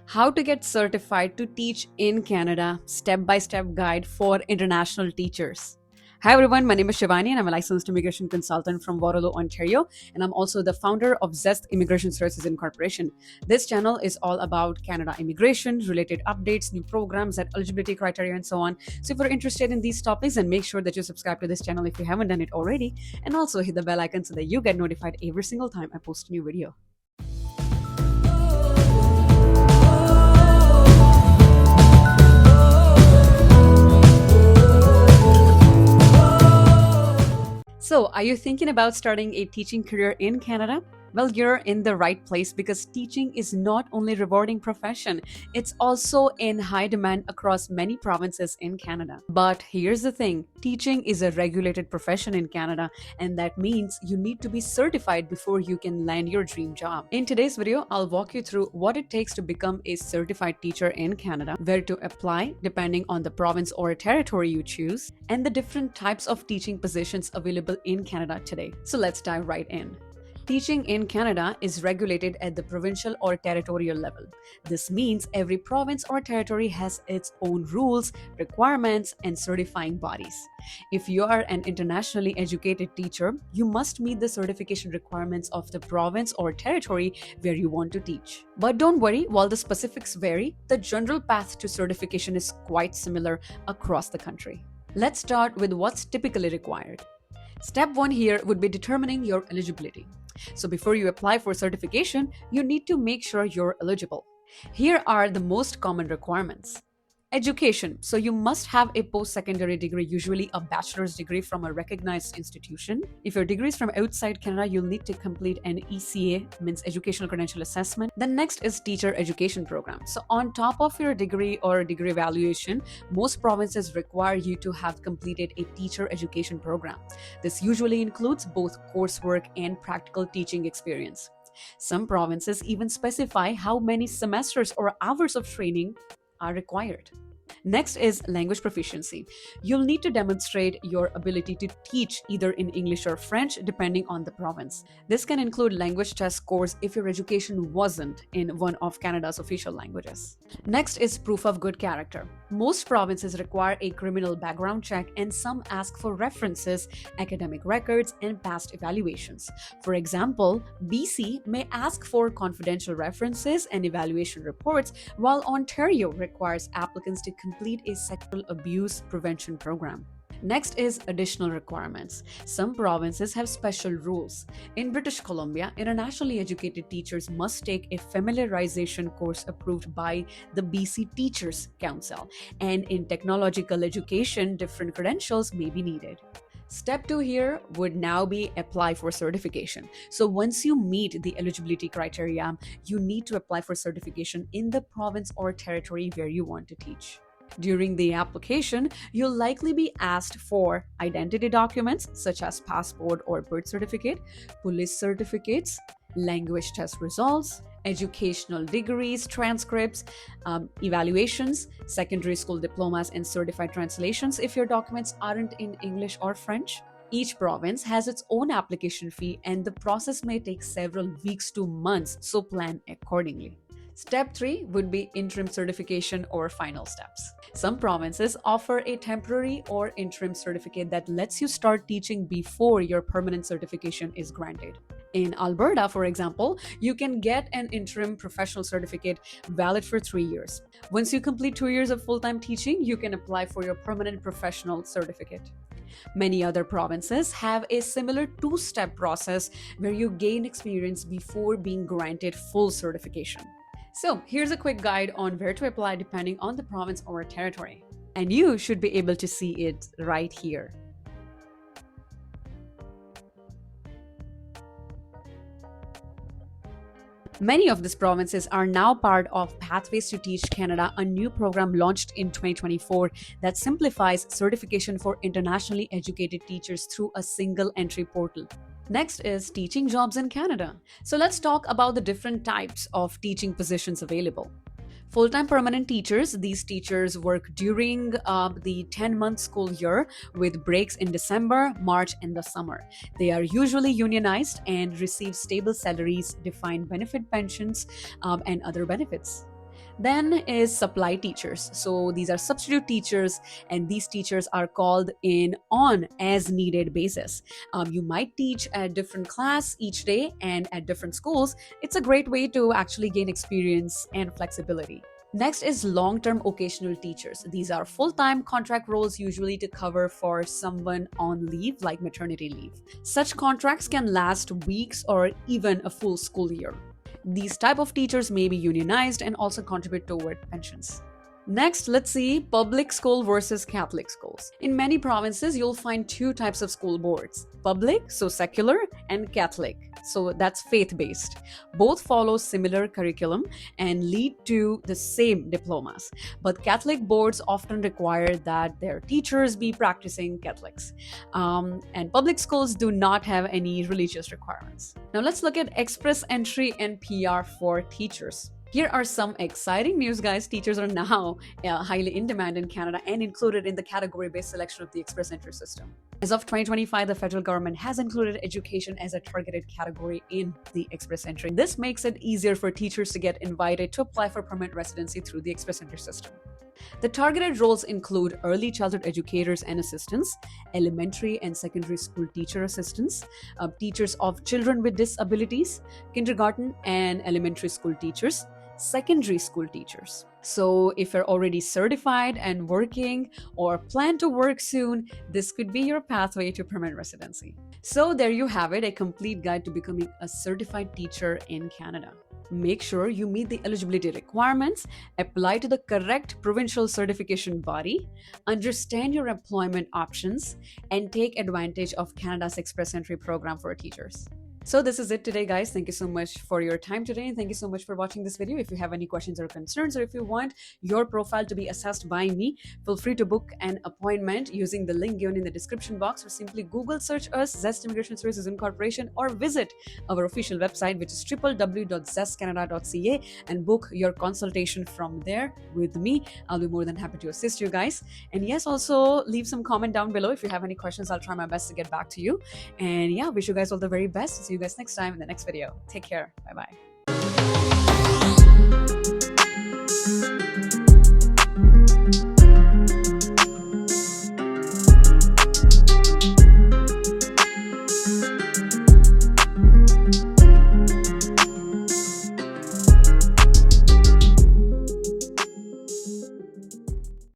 How to get certified to teach in Canada, step-by-step guide for international teachers. Hi everyone, my name is Shivani and I'm a licensed immigration consultant from Waterloo, Ontario, and I'm also the founder of Zeste Immigration Services Incorporation. This channel is all about Canada immigration, related updates, new programs, and eligibility criteria, and so on. So if you're interested in these topics, then make sure that you subscribe to this channel if you haven't done it already, and also hit the bell icon so that you get notified every single time I post a new video. So, are you thinking about starting a teaching career in Canada? Well, you're in the right place because teaching is not only a rewarding profession, it's also in high demand across many provinces in Canada. But here's the thing, teaching is a regulated profession in Canada, and that means you need to be certified before you can land your dream job. In today's video, I'll walk you through what it takes to become a certified teacher in Canada, where to apply depending on the province or territory you choose, and the different types of teaching positions available in Canada today. So let's dive right in. Teaching in Canada is regulated at the provincial or territorial level. This means every province or territory has its own rules, requirements, and certifying bodies. If you are an internationally educated teacher, you must meet the certification requirements of the province or territory where you want to teach. But don't worry, while the specifics vary, the general path to certification is quite similar across the country. Let's start with what's typically required. Step 1 here would be determining your eligibility. So before you apply for certification, you need to make sure you're eligible. Here are the most common requirements. Education. So you must have a post-secondary degree, usually a bachelor's degree from a recognized institution. If your degree is from outside Canada, you'll need to complete an ECA, means Educational Credential Assessment. Then next is teacher education program. So on top of your degree or degree evaluation, most provinces require you to have completed a teacher education program. This usually includes both coursework and practical teaching experience. Some provinces even specify how many semesters or hours of training are required. Next is language proficiency. You'll need to demonstrate your ability to teach either in English or French, depending on the province. This can include language test scores if your education wasn't in one of Canada's official languages. Next is proof of good character. Most provinces require a criminal background check, and some ask for references, academic records, and past evaluations. For example, BC may ask for confidential references and evaluation reports, while Ontario requires applicants to complete a sexual abuse prevention program. Next is additional requirements. Some provinces have special rules. In British Columbia, internationally educated teachers must take a familiarization course approved by the BC Teachers Council, and in technological education, different credentials may be needed. Step 2 here would now be apply for certification. So once you meet the eligibility criteria, you need to apply for certification in the province or territory where you want to teach. During the application, you'll likely be asked for identity documents such as passport or birth certificate, police certificates, language test results, educational degrees, transcripts, evaluations, secondary school diplomas, and certified translations if your documents aren't in English or French. Each province has its own application fee, and the process may take several weeks to months, so plan accordingly. Step 3 would be interim certification or final steps. Some provinces offer a temporary or interim certificate that lets you start teaching before your permanent certification is granted. In Alberta, for example, you can get an interim professional certificate valid for 3 years. Once you complete 2 years of full-time teaching, you can apply for your permanent professional certificate. Many other provinces have a similar two-step process where you gain experience before being granted full certification. So here's a quick guide on where to apply depending on the province or territory. And you should be able to see it right here. Many of these provinces are now part of Pathways to Teach Canada, a new program launched in 2024 that simplifies certification for internationally educated teachers through a single entry portal. Next is teaching jobs in Canada. So let's talk about the different types of teaching positions available. Full-time permanent teachers, these teachers work during the 10-month school year with breaks in December, March, and the summer. They are usually unionized and receive stable salaries, defined benefit pensions, and other benefits. Then is supply teachers. So these are substitute teachers, and these teachers are called in on as needed basis. You might teach a different class each day and at different schools. It's a great way to actually gain experience and flexibility. Next is long-term occasional teachers. These are full-time contract roles, usually to cover for someone on leave, like maternity leave. Such contracts can last weeks or even a full school year. These type of teachers may be unionized and also contribute toward pensions. Next, let's see public school versus Catholic schools. In many provinces, you'll find two types of school boards: public, so secular, and Catholic, so that's faith-based. Both follow similar curriculum and lead to the same diplomas. But Catholic boards often require that their teachers be practicing Catholics. And public schools do not have any religious requirements. Now let's look at express entry and PR for teachers. Here are some exciting news, guys. Teachers are now highly in demand in Canada and included in the category-based selection of the Express Entry system. As of 2025, the federal government has included education as a targeted category in the Express Entry. This makes it easier for teachers to get invited to apply for permanent residency through the Express Entry system. The targeted roles include early childhood educators and assistants, elementary and secondary school teacher assistants, teachers of children with disabilities, kindergarten and elementary school teachers, secondary school teachers. So if you're already certified and working or plan to work soon, this could be your pathway to permanent residency. So there you have it, a complete guide to becoming a certified teacher in Canada. Make sure you meet the eligibility requirements, apply to the correct provincial certification body, understand your employment options, and take advantage of Canada's Express Entry program for teachers. So this is it today, guys. Thank you so much for your time today, and thank you so much for watching this video. If you have any questions or concerns, or if you want your profile to be assessed by me, feel free to book an appointment using the link given in the description box, or simply Google search us, Zeste Immigration Services Incorporation, or visit our official website, which is www.zestcanada.ca, and book your consultation from there with me. I'll be more than happy to assist you guys. And yes, also leave some comment down below if you have any questions. I'll try my best to get back to you. And yeah, wish you guys all the very best. See you guys next time in the next video. Take care. Bye bye.